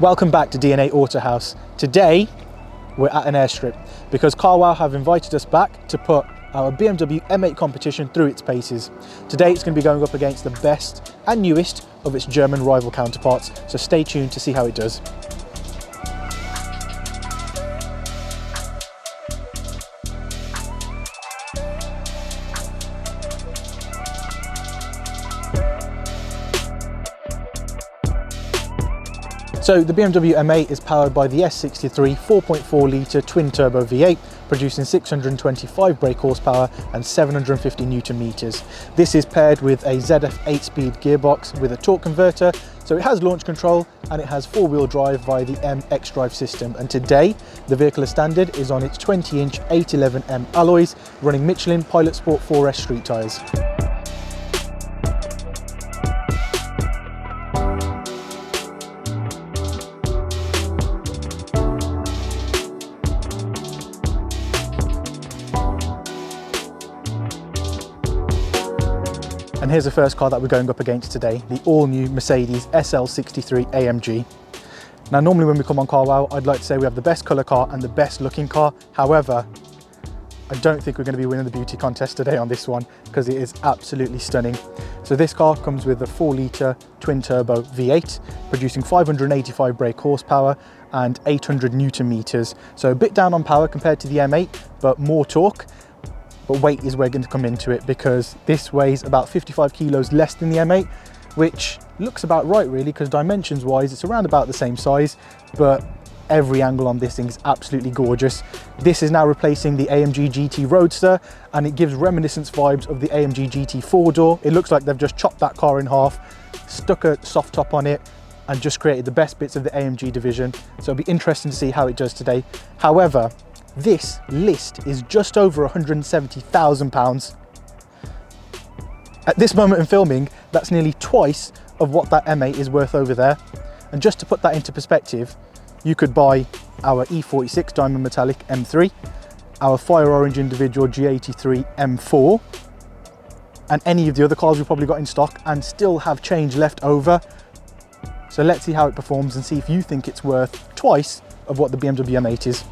Welcome back to DNA AUTOHAUS. Today we're at an airstrip because Carwow have invited us back to put our BMW M8 competition through its paces. Today it's going to be going up against the best and newest of its German rival counterparts, so stay tuned to see how it does. So the BMW M8 is powered by the SL63 4.4 litre twin turbo V8, producing 625 brake horsepower and 750 Newton meters. This is paired with a ZF 8-speed gearbox with a torque converter, so it has launch control and it has four-wheel drive via the MX drive system. And today the vehicle as standard is on its 20-inch 811M alloys, running Michelin Pilot Sport 4S street tyres. And here's the first car that we're going up against today, the all-new Mercedes SL63 AMG. Now normally when we come on Carwow, I'd like to say we have the best colour car and the best looking car. However, I don't think we're going to be winning the beauty contest today on this one because it is absolutely stunning. So this car comes with a 4-litre twin turbo V8, producing 585 brake horsepower and 800 Newton meters. So a bit down on power compared to the M8, but more torque. But weight is where we're going to come into it because this weighs about 55 kilos less than the M8, which looks about right really, because dimensions wise it's around about the same size, but every angle on this thing is absolutely gorgeous. This is now replacing the AMG GT Roadster and it gives reminiscence vibes of the AMG GT 4-door. It looks like they've just chopped that car in half, stuck a soft top on it and just created the best bits of the AMG division. So it'll be interesting to see how it does today. However, this list is just over £170,000. At this moment in filming, that's nearly twice of what that M8 is worth over there. And just to put that into perspective, you could buy our E46 Diamond Metallic M3, our Fire Orange Individual G83 M4, and any of the other cars we've probably got in stock and still have change left over. So let's see how it performs and see if you think it's worth twice of what the BMW M8 is.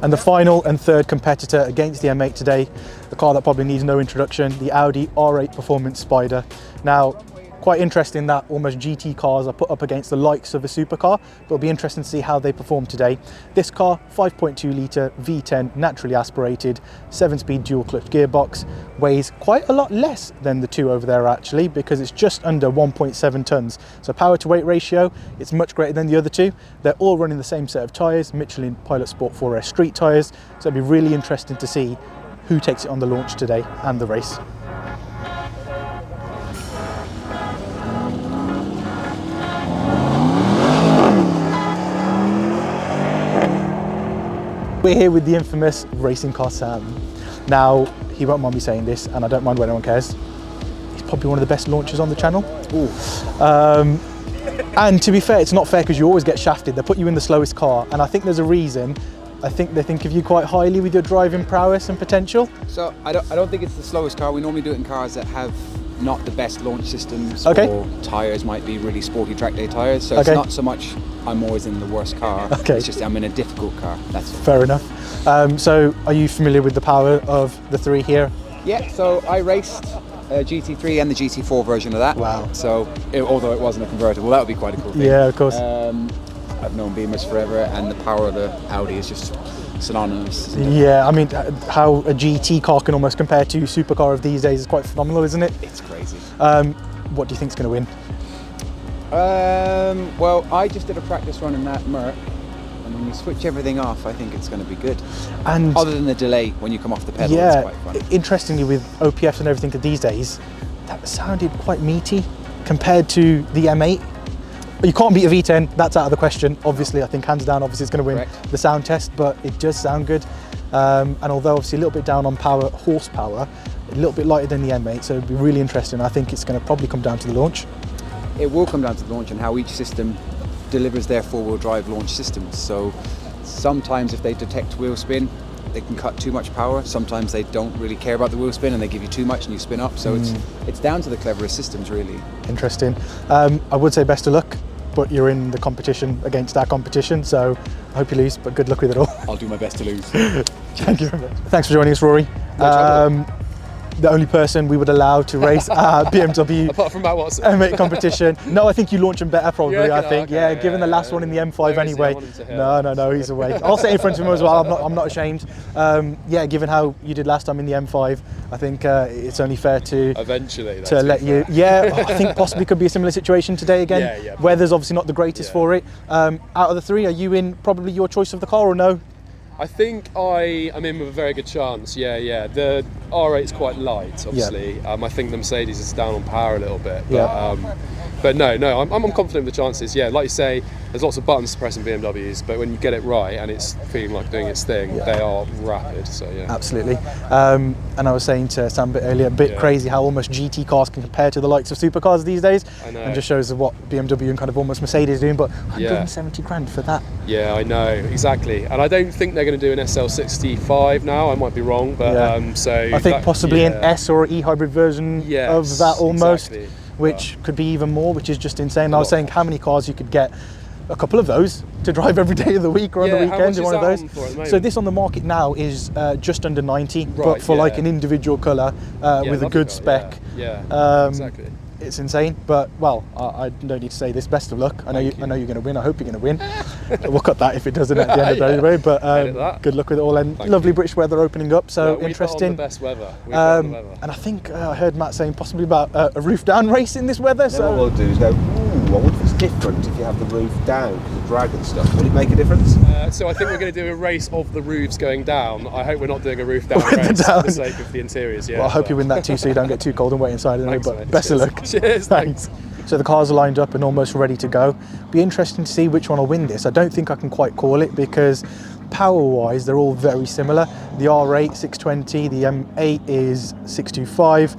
And the final and third competitor against the M8 today, the car that probably needs no introduction, the Audi R8 Performance Spider. Now, quite interesting that almost GT cars are put up against the likes of a supercar, but it'll be interesting to see how they perform today. This car, 5.2 litre V10 naturally aspirated, 7-speed dual clutch gearbox, weighs quite a lot less than the two over there actually, because it's just under 1.7 tonnes. So power to weight ratio, it's much greater than the other two. They're all running the same set of tyres, Michelin Pilot Sport 4S street tyres. So it'll be really interesting to see who takes it on the launch today and the race. We're here with the infamous racing car Sam. Now, he won't mind me saying this, and I don't mind when anyone cares. He's probably one of the best launchers on the channel. And to be fair, it's not fair because you always get shafted. They put you in the slowest car, and I think there's a reason. I think they think of you quite highly with your driving prowess and potential. So I don't think it's the slowest car. We normally do it in cars that have not the best launch systems, okay, or tyres might be really sporty track day tyres. So it's not so much I'm always in the worst car. It's just I'm in a difficult car. That's it. Fair enough. So are you familiar with the power of the three here? Yeah. So I raced GT3 and the GT4 version of that. Wow. So although it wasn't a convertible, that would be quite a cool thing. Yeah, of course. I've known Beamers forever, and the power of the Audi is just synonymous. Yeah, I mean, how a GT car can almost compare to supercar of these days is quite phenomenal, isn't it? It's crazy. What do you think is going to win? Well, I just did a practice run in that Merc, and when you switch everything off, I think it's going to be good. And other than the delay when you come off the pedal, it's quite fun. Interestingly, with OPFs and everything these days, that sounded quite meaty compared to the M8. You can't beat a V10, that's out of the question. Obviously, I think hands down, obviously it's going to win Correct. the sound test, but it does sound good. And although obviously a little bit down on power, horsepower, a little bit lighter than the M8, so it'd be really interesting. I think it's going to probably come down to the launch. It will come down to the launch and how each system delivers their four-wheel drive launch systems. So sometimes if they detect wheel spin, they can cut too much power. Sometimes they don't really care about the wheel spin and they give you too much and you spin up. So it's down to the cleverest systems, really. Interesting. I would say best of luck, but you're in the competition against our competition, so I hope you lose, but good luck with it all. I'll do my best to lose. Thank you very much. Thanks for joining us, Rory. The only person we would allow to race our BMW apart from Matt Watson. M8 competition. No, I think you launch him better probably, I think. Okay, yeah, given the last one in the M5 Where anyway. is he? I want him to No, he's away. I'll sit in front of him as well, I'm not ashamed. Yeah, given how you did last time in the M5, I think it's only fair to eventually to let you. Yeah, I think possibly could be a similar situation today again. Yeah. Weather's obviously not the greatest for it. Out of the three, are you in probably your choice of the car or no? I think I am in with a very good chance. Yeah. The R8 is quite light, obviously. I think the Mercedes is down on power a little bit. But no, I'm confident with the chances. Yeah, like you say, there's lots of buttons to press in BMWs, but when you get it right and it's feeling like doing its thing, they are rapid. So yeah. Absolutely. And I was saying to Sam a bit earlier, a bit crazy how almost GT cars can compare to the likes of supercars these days. I know. And just shows what BMW and kind of almost Mercedes are doing, but 170 grand for that. Yeah, I know, exactly. And I don't think they're going to do an SL65 now. I might be wrong, but so I think possibly an S or E hybrid version of that almost. Exactly. Which could be even more, which is just insane. I was saying how many cars you could get, a couple of those to drive every day of the week or on the weekends, one of those. So this on the market now is just under 90, but for like an individual colour with a good spec. Exactly. It's insane, but well, I don't need to say this. Best of luck. I know you're going to win. I hope you're going to win. We'll cut that if it doesn't at the end of the day, but good luck with it all. And lovely British weather opening up, so interesting. We've got the best weather. And I think I heard Matt saying possibly about a roof down race in this weather. So what we'll do is go, I wonder if it's different if you have the roof down because of drag and stuff. Will it make a difference? So I think we're going to do a race of the roofs going down. I hope we're not doing a roof down race for the sake of the interiors. Yeah. Well, I hope you win that too, so you don't get too cold and wet inside. Thanks, but mate. best of luck. Cheers. Thanks. So the cars are lined up and almost ready to go. Be interesting to see which one will win this. I don't think I can quite call it because power-wise they're all very similar. The R8 620, the M8 is 625,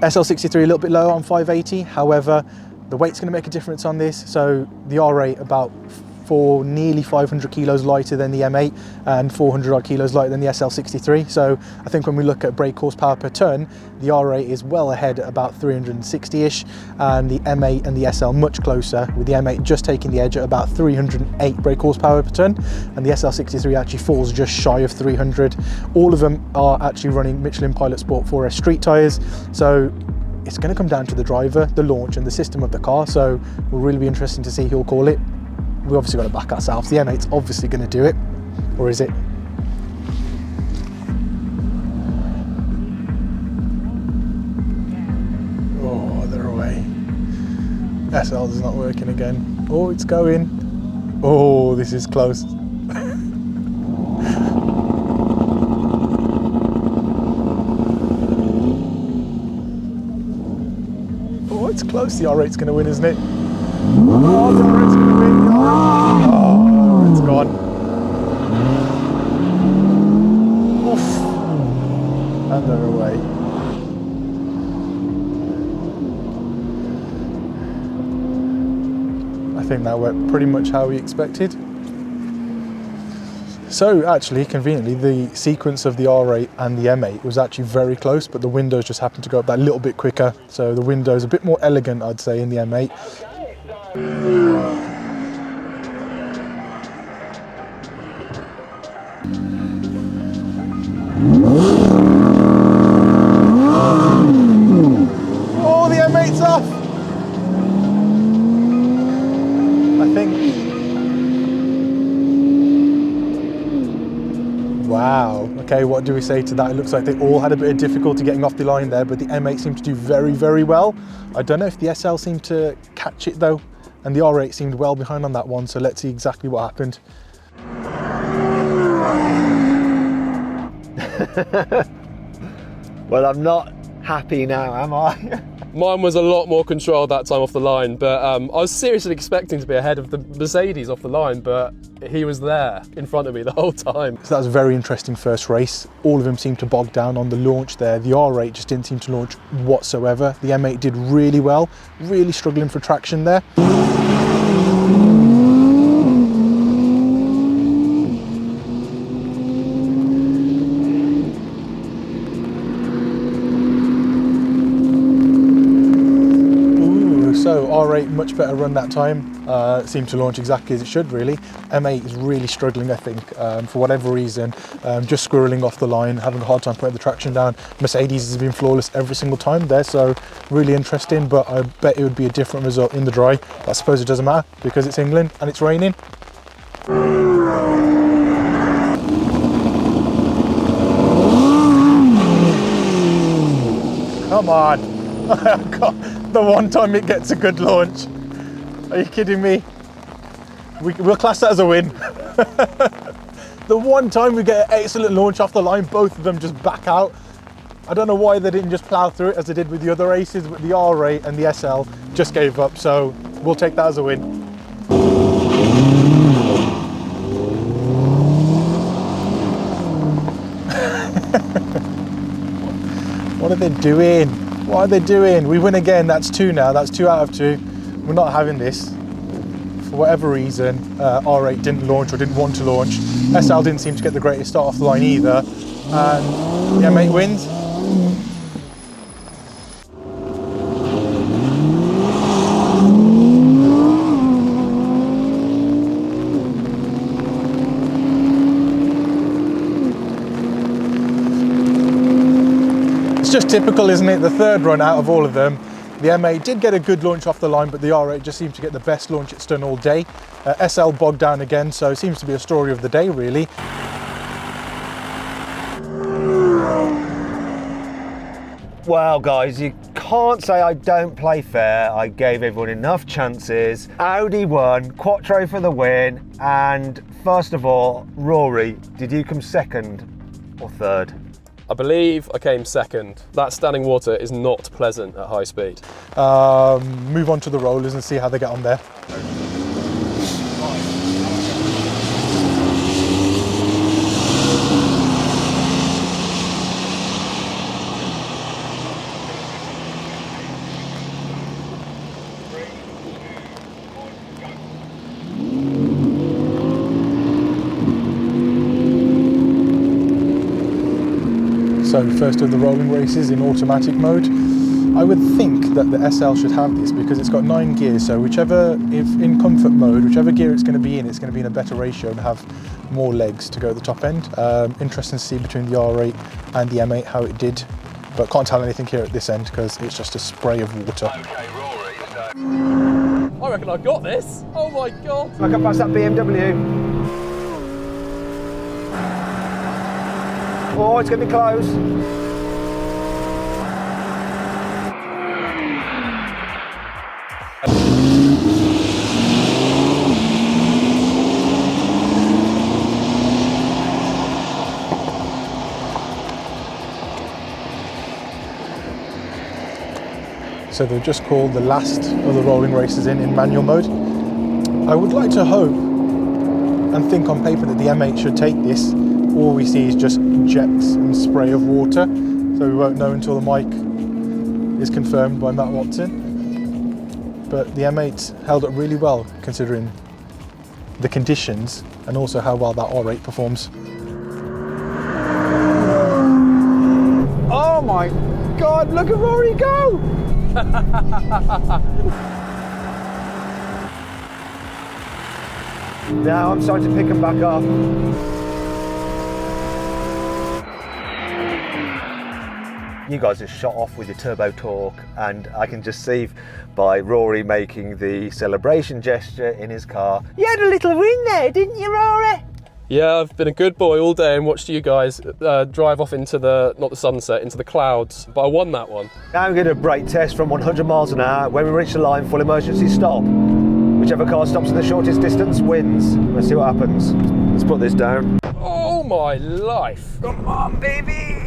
SL63 a little bit lower on 580. However, the weight's going to make a difference on this. So the R8 about nearly 500 kilos lighter than the M8 and 400 odd kilos lighter than the SL63. So I think when we look at brake horsepower per ton, the R8 is well ahead at about 360-ish, and the M8 and the SL much closer, with the M8 just taking the edge at about 308 brake horsepower per ton, and the SL63 actually falls just shy of 300. All of them are actually running Michelin Pilot Sport 4S street tyres. So it's going to come down to the driver, the launch and the system of the car. So will really be interesting to see who'll call it. We've obviously got to back ourselves. The M8's obviously going to do it, or is it? Oh, they're away. SL is not working again. Oh, it's going. Oh, this is close. Oh, it's close. The R8's going to win, isn't it? Oh, the R8's going to win. Oh, it's gone. Oof. And they're away. I think that went pretty much how we expected. So actually, conveniently, the sequence of the R8 and the M8 was actually very close, but the windows just happened to go up that little bit quicker. So the window's a bit more elegant, I'd say, in the M8. Oh, the M8's off! I think. Wow. Okay, what do we say to that? It looks like they all had a bit of difficulty getting off the line there, but the M8 seemed to do very, very well. I don't know if the SL seemed to catch it though, and the R8 seemed well behind on that one, so let's see exactly what happened. Well, I'm not happy now, am I? Mine was a lot more controlled that time off the line, but I was seriously expecting to be ahead of the Mercedes off the line, but he was there in front of me the whole time. So that was a very interesting first race. All of them seemed to bog down on the launch there. The R8 just didn't seem to launch whatsoever. The M8 did really well, really struggling for traction there. So R8 much better run that time, seemed to launch exactly as it should really. M8 is really struggling I think, for whatever reason, just squirreling off the line, having a hard time putting the traction down. Mercedes has been flawless every single time there, so really interesting, but I bet it would be a different result in the dry. I suppose it doesn't matter because it's England and it's raining. Come on. The one time it gets a good launch. Are you kidding me? We'll class that as a win. The one time we get an excellent launch off the line, both of them just back out. I don't know why they didn't just plough through it as they did with the other races, but the R8 and the SL just gave up, so we'll take that as a win. What are they doing? What are they doing? We win again, that's 2 now, that's 2 out of 2. We're not having this. For whatever reason, R8 didn't launch or didn't want to launch. SL didn't seem to get the greatest start off the line either. And the M8 wins. Just typical, isn't it? The third run out of all of them. The M8 did get a good launch off the line, but the R8 just seemed to get the best launch it's done all day. SL bogged down again, so it seems to be a story of the day, really. Well, guys, you can't say I don't play fair. I gave everyone enough chances. Audi won, Quattro for the win, and first of all, Rory, did you come second or third? I believe I came second. That standing water is not pleasant at high speed. Move on to the rollers and see how they get on there. So first of the rolling races in automatic mode. I would think that the SL should have this because it's got 9 gears, so whichever, if in comfort mode, whichever gear it's going to be in a better ratio and have more legs to go at the top end. Interesting to see between the R8 and the M8 how it did, but can't tell anything here at this end because it's just a spray of water. Okay, Rory, I reckon I got this. Oh my God. I can pass that BMW. Oh, it's going to be close. So they've just called the last of the rolling races in manual mode. I would like to hope and think on paper that the M8 should take this. All we see is just jets and spray of water, so we won't know until the mic is confirmed by Matt Watson. But the M8 held up really well considering the conditions and also how well that R8 performs. Oh my God, look at Rory go! Now I'm starting to pick him back up. You guys have shot off with your turbo torque, and I can just see by Rory making the celebration gesture in his car. You had a little win there, didn't you, Rory? Yeah, I've been a good boy all day and watched you guys drive off into the, not the sunset, into the clouds, but I won that one. Now I'm going to brake test from 100 miles an hour. When we reach the line, full emergency stop. Whichever car stops in the shortest distance wins. Let's see what happens. Let's put this down. Oh my life. Come on, baby!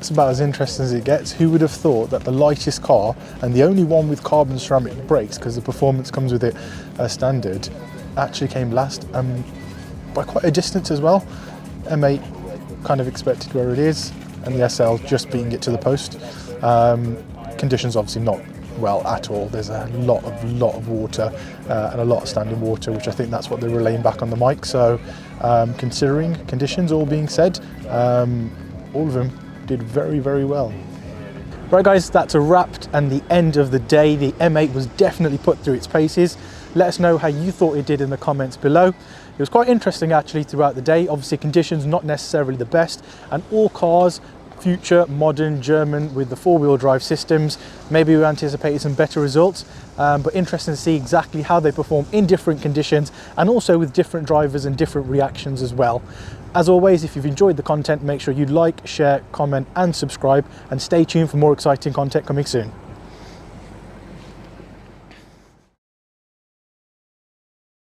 that's about as interesting as it gets. Who would have thought that the lightest car and the only one with carbon ceramic brakes, because the performance comes with it as standard, actually came last, by quite a distance as well. M8 kind of expected where it is, and the SL just beating it to the post. Conditions obviously not well at all. There's a lot of water and a lot of standing water, which I think that's what they're relaying back on the mic. So considering conditions, all being said, all of them did very, very well. Right guys, that's a wrap and the end of the day. The M8 was definitely put through its paces. Let us know how you thought it did in the comments below. It was quite interesting actually throughout the day. Obviously conditions not necessarily the best, and all cars, future, modern, German with the four-wheel drive systems, maybe we anticipated some better results, but interesting to see exactly how they perform in different conditions and also with different drivers and different reactions as well. As always, if you've enjoyed the content, make sure you like, share, comment and subscribe, and stay tuned for more exciting content coming soon.